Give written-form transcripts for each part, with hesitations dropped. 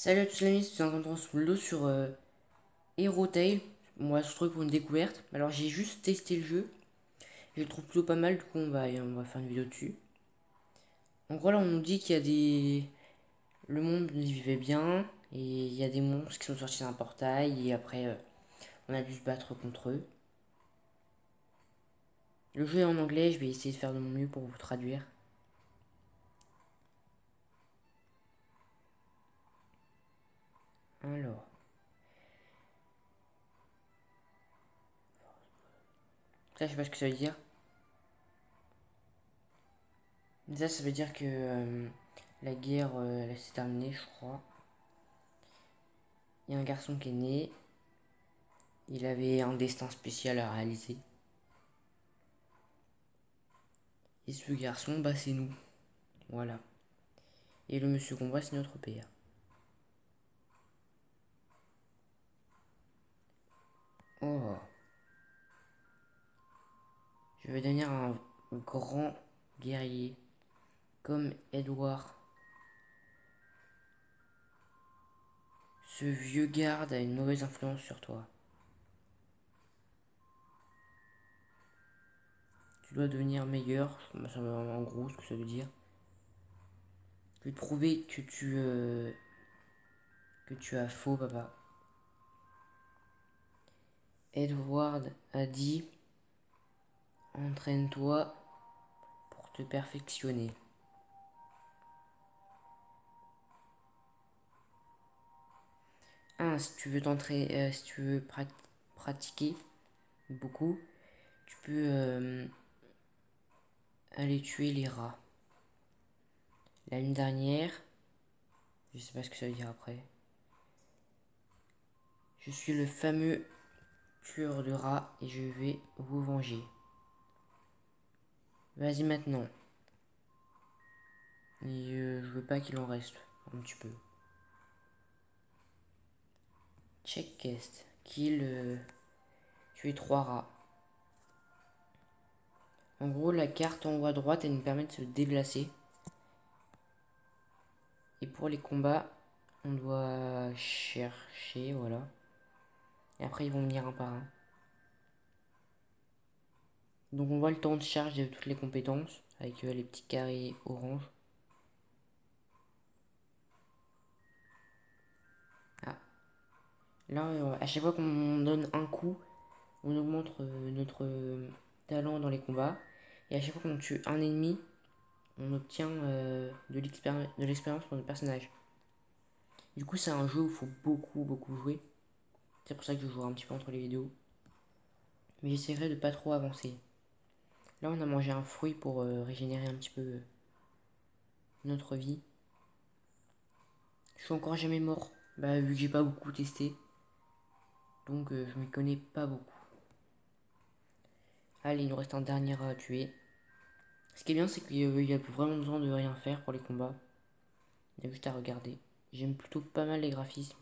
Salut à tous les amis, c'est un content sous le dos sur Hero Tail. On va se retrouver pour une découverte. Alors j'ai juste testé le jeu. Je le trouve plutôt pas mal, du coup on va faire une vidéo dessus. En gros là on nous dit qu'il y a des... Le monde y vivait bien. Et il y a des monstres qui sont sortis d'un portail. Et après on a dû se battre contre eux. Le jeu est en anglais, je vais essayer de faire de mon mieux pour vous traduire. Alors... Ça je sais pas ce que ça veut dire. Mais ça veut dire que la guerre elle s'est terminée je crois. Il y a un garçon qui est né. Il avait un destin spécial à réaliser. Et ce garçon, bah c'est nous. Voilà. Et le monsieur qu'on voit, c'est notre père. Oh. Je veux devenir un grand guerrier. Comme Edward. Ce vieux garde a une mauvaise influence sur toi. Tu dois devenir meilleur. Ça en gros ce que ça veut dire. Je vais prouver que tu as faux, papa. Edward a dit, entraîne-toi pour te perfectionner. Si tu veux si tu veux pratiquer beaucoup, tu peux aller tuer les rats. L'année dernière, je sais pas ce que ça veut dire après. Je suis le fameux tueur de rats et je vais vous venger. Vas-y maintenant. Et je veux pas qu'il en reste un petit peu. Check quest. Kill. Tuer 3 rats. En gros, la carte en haut à droite, elle nous permet de se déplacer. Et pour les combats, on doit chercher, voilà. Et après, ils vont venir un par un. Donc on voit le temps de charge de toutes les compétences, avec les petits carrés orange. Ah. Là, à chaque fois qu'on donne un coup, on augmente notre talent dans les combats. Et à chaque fois qu'on tue un ennemi, on obtient de l'expérience pour notre personnage. Du coup, c'est un jeu où il faut beaucoup jouer. C'est pour ça que je joue un petit peu entre les vidéos. Mais j'essaierai de pas trop avancer. Là, on a mangé un fruit pour régénérer un petit peu notre vie. Je suis encore jamais mort. Bah, vu que j'ai pas beaucoup testé. Donc, je m'y connais pas beaucoup. Allez, il nous reste un dernier à tuer. Ce qui est bien, c'est qu'il n'y a plus vraiment besoin de rien faire pour les combats. Il y a juste à regarder. J'aime plutôt pas mal les graphismes.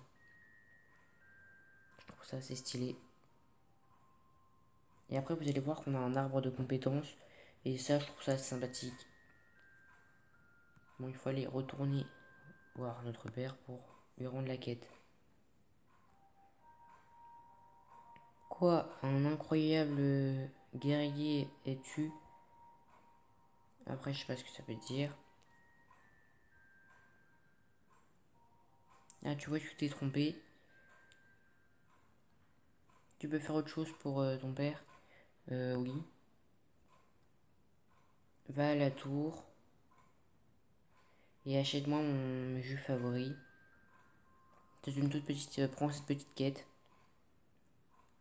Je trouve ça assez stylé. Et après, vous allez voir qu'on a un arbre de compétences. Et ça, je trouve ça assez sympathique. Bon, il faut aller retourner voir notre père pour lui rendre la quête. Quoi, un incroyable guerrier es-tu? Après, je sais pas ce que ça veut dire. Ah, tu vois, tu t'es trompé. Tu peux faire autre chose pour ton père? Oui. Va à la tour et achète-moi mon jus favori. C'est une toute petite. Prends cette petite quête.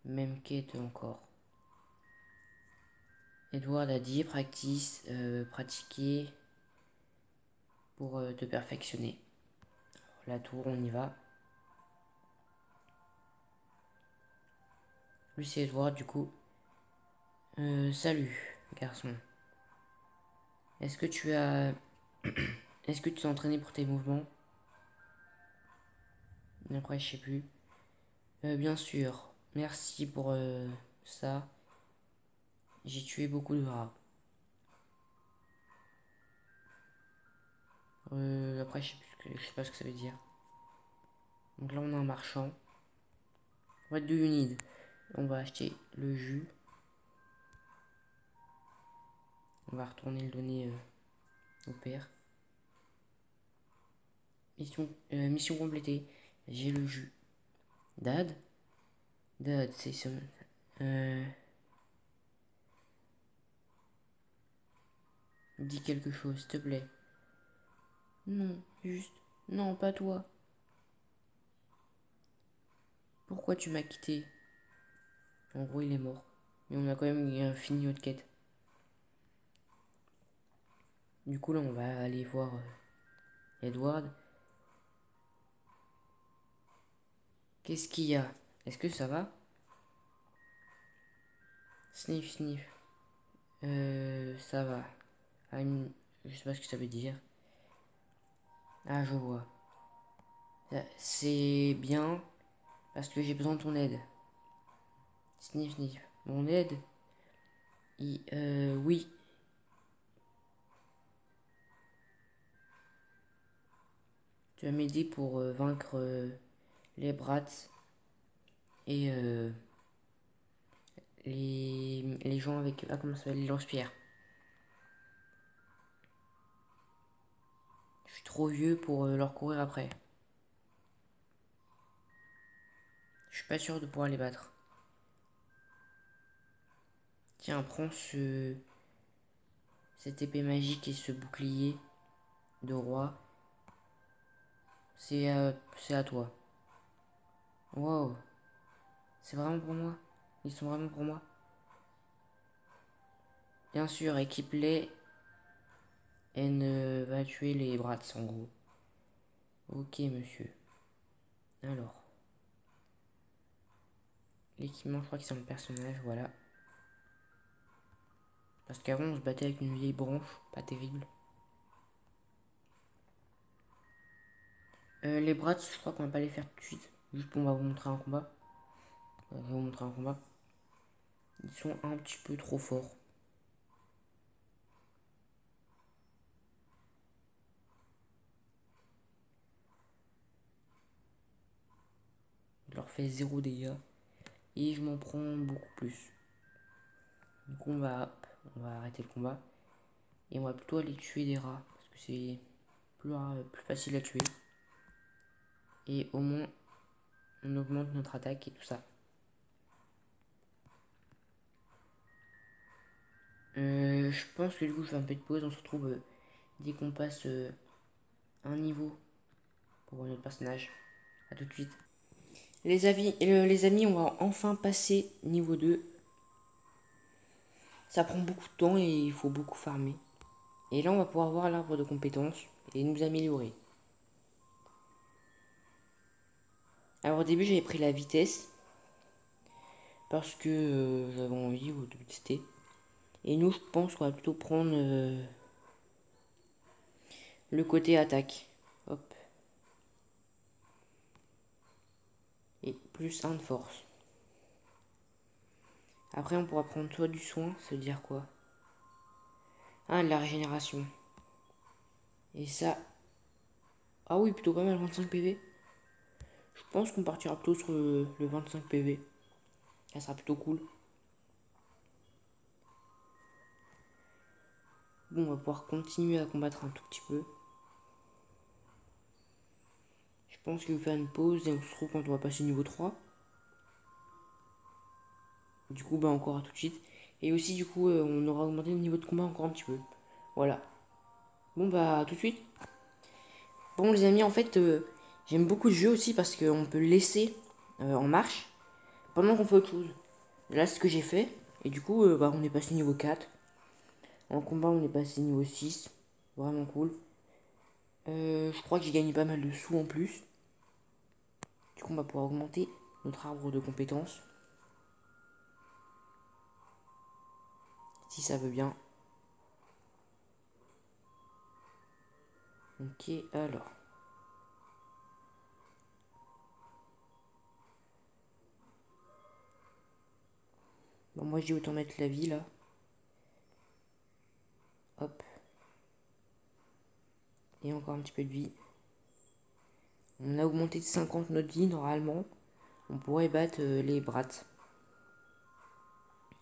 Même quête encore. Edward a dit pratiquer pour te perfectionner. La tour, on y va. Lui, c'est Edward, du coup. Salut, garçon. Est-ce que tu as. Est-ce que tu t'es entraîné pour tes mouvements? Après, je sais plus. Bien sûr. Merci pour ça. J'ai tué beaucoup de rats. Après, je sais pas ce que ça veut dire. Donc là, on a un marchand. What do you need? On va acheter le jus. On va retourner le donner au père. Mission complétée. J'ai le jus. Dad? Dad, c'est ça. Dis quelque chose, s'il te plaît. Non, juste. Non, pas toi. Pourquoi tu m'as quitté? En gros, il est mort. Mais on a quand même fini notre quête. Du coup, là, on va aller voir Edward. Qu'est-ce qu'il y a? Est-ce que ça va? Sniff, sniff. Ça va. Je sais pas ce que ça veut dire. Ah, je vois. C'est bien parce que j'ai besoin de ton aide. Sniff, sniff. Mon aide? Oui. Tu vas m'aider pour vaincre les brats et les gens avec... Ah, comment ça s'appelle? Les lance-pierres. Je suis trop vieux pour leur courir après. Je suis pas sûr de pouvoir les battre. Tiens, prends cette épée magique et ce bouclier de roi. C'est à toi. Wow. C'est vraiment pour moi? Ils sont vraiment pour moi? Bien sûr, équipe-les et ne va tuer les brats en gros. Ok, monsieur. Alors. L'équipement, je crois que c'est un personnage, voilà. Parce qu'avant, on se battait avec une vieille branche, pas terrible. Les brats, je crois qu'on va pas les faire tout de suite. Juste, on va vous montrer un combat. On va vous montrer un combat. Ils sont un petit peu trop forts. Je leur fais 0 dégâts. Et je m'en prends beaucoup plus. Du coup, on va arrêter le combat. Et on va plutôt aller tuer des rats. Parce que c'est plus facile à tuer. Et au moins, on augmente notre attaque et tout ça. Je pense que du coup, je fais un peu de pause. On se retrouve dès qu'on passe un niveau pour notre personnage. A tout de suite. Les amis, on va enfin passer niveau 2. Ça prend beaucoup de temps et il faut beaucoup farmer. Et là, on va pouvoir voir l'arbre de compétences et nous améliorer. Alors au début, j'avais pris la vitesse parce que j'avais envie de tester. Et nous, je pense qu'on va plutôt prendre le côté attaque. Hop. Et plus 1 de force. Après, on pourra prendre soit du soin, ça veut dire quoi? Ah, de la régénération. Et ça... Ah oui, plutôt pas mal, 25 PV. Je pense qu'on partira plutôt sur le 25 PV. Ça sera plutôt cool. Bon, on va pouvoir continuer à combattre un tout petit peu. Je pense qu'il va faire une pause et on se retrouve quand on va passer niveau 3. Du coup, bah encore à tout de suite. Et aussi, du coup, on aura augmenté le niveau de combat encore un petit peu. Voilà. Bon, bah à tout de suite. Bon, les amis, en fait, j'aime beaucoup le jeu aussi parce qu'on peut le laisser en marche pendant qu'on fait autre chose. Là, c'est ce que j'ai fait. Et du coup, bah, on est passé niveau 4. En combat, on est passé niveau 6. Vraiment cool. Je crois que j'ai gagné pas mal de sous en plus. Du coup, on va pouvoir augmenter notre arbre de compétences. Si ça veut bien. Ok, alors. Bon, moi, j'ai autant mettre la vie, là. Hop. Et encore un petit peu de vie. On a augmenté de 50 notre vie normalement. On pourrait battre les brats.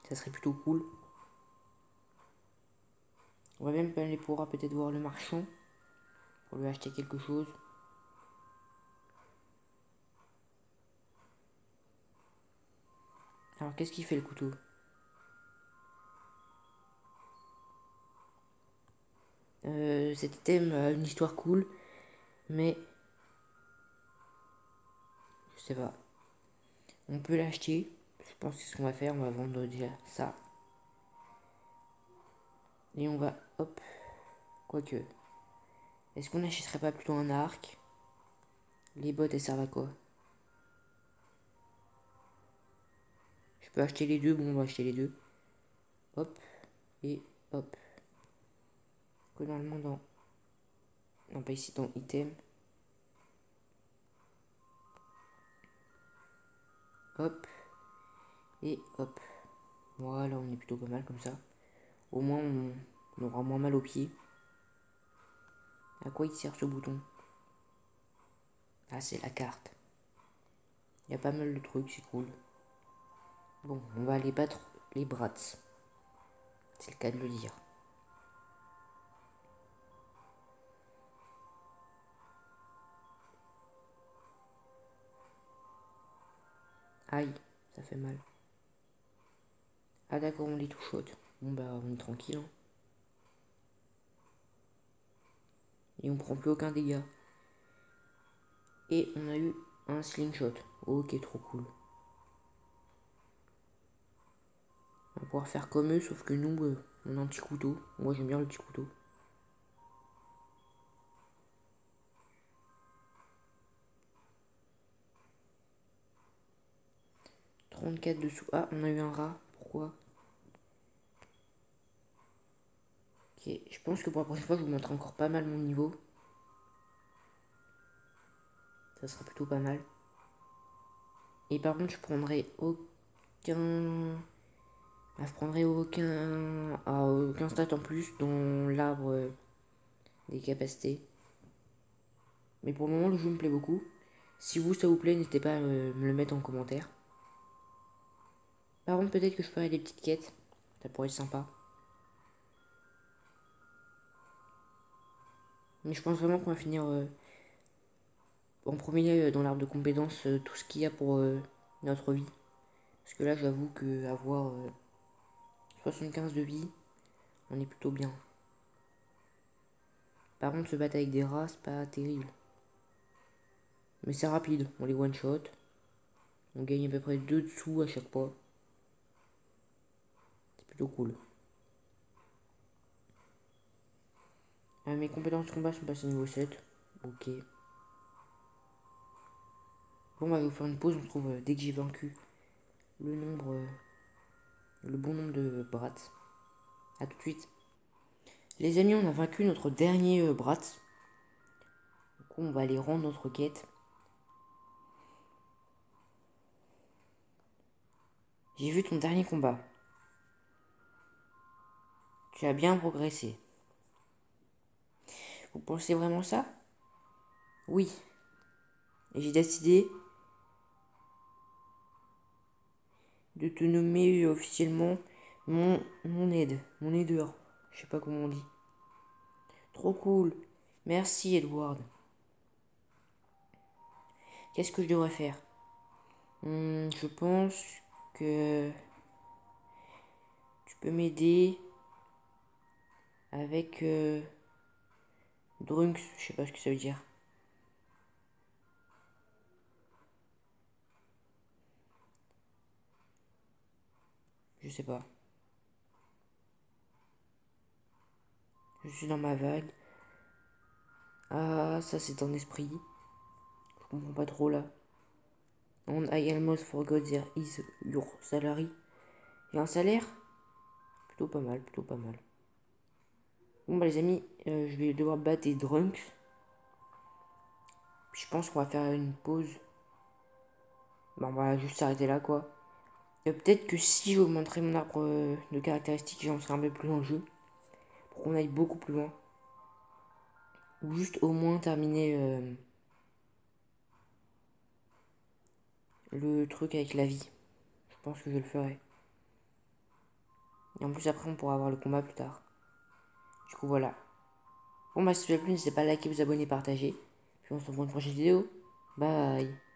Ça serait plutôt cool. On va même aller pouvoir peut-être voir le marchand pour lui acheter quelque chose. Alors qu'est-ce qu'il fait le couteau? Cet item a une histoire cool, mais je sais pas. On peut l'acheter. Je pense que c'est ce qu'on va faire. On va vendre déjà ça. Et on va, hop, quoique. Est-ce qu'on n'achèterait pas plutôt un arc? Les bottes, elles servent à quoi? Je peux acheter les deux. Bon, on va acheter les deux. Hop, et hop. Que normalement dans... Non, pas ici, dans item. Hop, et hop. Voilà, on est plutôt pas mal comme ça. Au moins, on aura moins mal aux pieds. À quoi il sert ce bouton? Ah, c'est la carte. Il y a pas mal de trucs, c'est cool. Bon, on va aller battre les brats. C'est le cas de le dire. Aïe, ça fait mal. Ah d'accord, on les touche haute. Bon bah, on est tranquille. Hein. Et on prend plus aucun dégât. Et on a eu un slingshot. Ok, trop cool. On va pouvoir faire comme eux, sauf que nous, on a un petit couteau. Moi, j'aime bien le petit couteau. « 34 dessous. Ah, on a eu un rat. Pourquoi? Ok, je pense que pour la prochaine fois, je vous montrerai encore pas mal mon niveau. Ça sera plutôt pas mal. Et par contre, je prendrai aucun... Ah, je prendrai aucun stat en plus dans l'arbre des capacités. Mais pour le moment, le jeu me plaît beaucoup. Si vous, ça vous plaît, n'hésitez pas à me le mettre en commentaire. Par contre, peut-être que je ferai des petites quêtes. Ça pourrait être sympa. Mais je pense vraiment qu'on va finir en premier dans l'arbre de compétences tout ce qu'il y a pour notre vie. Parce que là, j'avoue que avoir 75 de vie, on est plutôt bien. Par contre, se battre avec des rats, c'est pas terrible. Mais c'est rapide, on les one-shot. On gagne à peu près 2 dessous à chaque fois. C'est plutôt cool. Mes compétences de combat sont passées niveau 7. Ok. Bon, bah, je vais vous faire une pause. On se retrouve dès que j'ai vaincu le bon nombre de brats. A tout de suite. Les amis, on a vaincu notre dernier brat. Du coup, on va aller rendre notre quête. J'ai vu ton dernier combat. Tu as bien progressé. Vous pensez vraiment ça? Oui. Et j'ai décidé de te nommer officiellement mon aide, mon aideur. Je sais pas comment on dit. Trop cool. Merci Edward. Qu'est-ce que je devrais faire? Je pense que tu peux m'aider avec Drunks. Je sais pas ce que ça veut dire. Je sais pas. Je suis dans ma vague. Ah, ça c'est un esprit. Je comprends pas trop là. I almost forgot there is your salary. J'ai un salaire? Plutôt pas mal, plutôt pas mal. Bon bah les amis, je vais devoir battre des drunks. Puis je pense qu'on va faire une pause. Bah on va juste s'arrêter là quoi. Peut-être que si j'augmenterais mon arbre de caractéristiques, j'en serais un peu plus dans le jeu. Pour qu'on aille beaucoup plus loin. Ou juste au moins terminer le truc avec la vie. Je pense que je le ferai. Et en plus, après, on pourra avoir le combat plus tard. Du coup, voilà. Bon, bah, si ça vous a plu, n'hésitez pas à liker, vous abonner, partager. Puis on se revoit dans une prochaine vidéo. Bye.